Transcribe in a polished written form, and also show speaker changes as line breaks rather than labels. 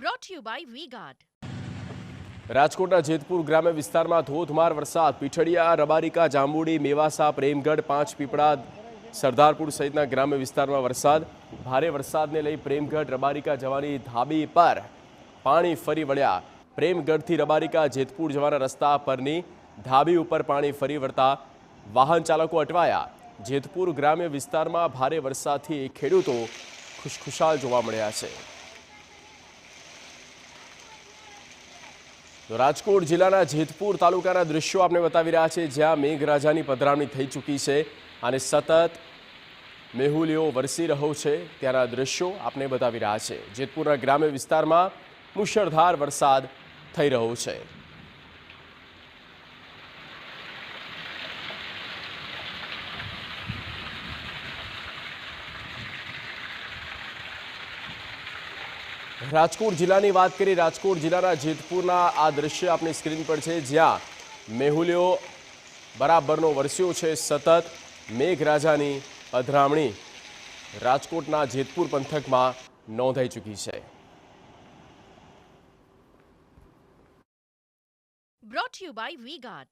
Brought to you by V-Guard.
રાજકોટના જેતપુર ગ્રામ્ય વિસ્તારમાં ધોધમાર વરસાદ. પીઠડિયા, રબારિકા, જાંબુડી, મેવાસા, પ્રેમગઢ, પાંચ પીપળા, સરદારપુર સહિતના ગ્રામ્ય વિસ્તારમાં વરસાદ. ભારે વરસાદને લઈ પ્રેમગઢ રબારિકા જવાની ધાબી પર પાણી ફરી વળ્યા. પ્રેમગઢથી રબારિકા જેતપુર જવાના રસ્તા પરની ધાબી ઉપર પાણી ફરી વળતા વાહન ચાલકો અટવાયા. જેતપુર ગ્રામ્ય વિસ્તારમાં ભારે વરસાદથી ખેડૂતો ખુશખુશાલ જોવા મળ્યા છે. તો રાજકોટ જિલ્લાના જેતપુર તાલુકાના દૃશ્યો આપણે બતાવી રહ્યા છે, જ્યાં મેઘરાજાની પધરામણી થઈ ચૂકી છે અને સતત મેહુલિયો વરસી રહ્યો છે. ત્યાંના દૃશ્યો આપણે બતાવી રહ્યા છે. જેતપુરના ગ્રામ્ય વિસ્તારમાં મુશળધાર વરસાદ થઈ રહ્યો છે. રાજકોટ જિલ્લાની વાત કરીએ. રાજકોટ જિલ્લાના જેતપુરના આ દ્રશ્ય આપણી સ્ક્રીન પર છે, જ્યાં મેહુલિયો બરાબરનો વરસ્યો છે. સતત મેઘરાજાની પધરામણી રાજકોટના જેતપુર પંથકમાં નોંધાઈ ચૂકી છે.
Brought to you by V-Guard.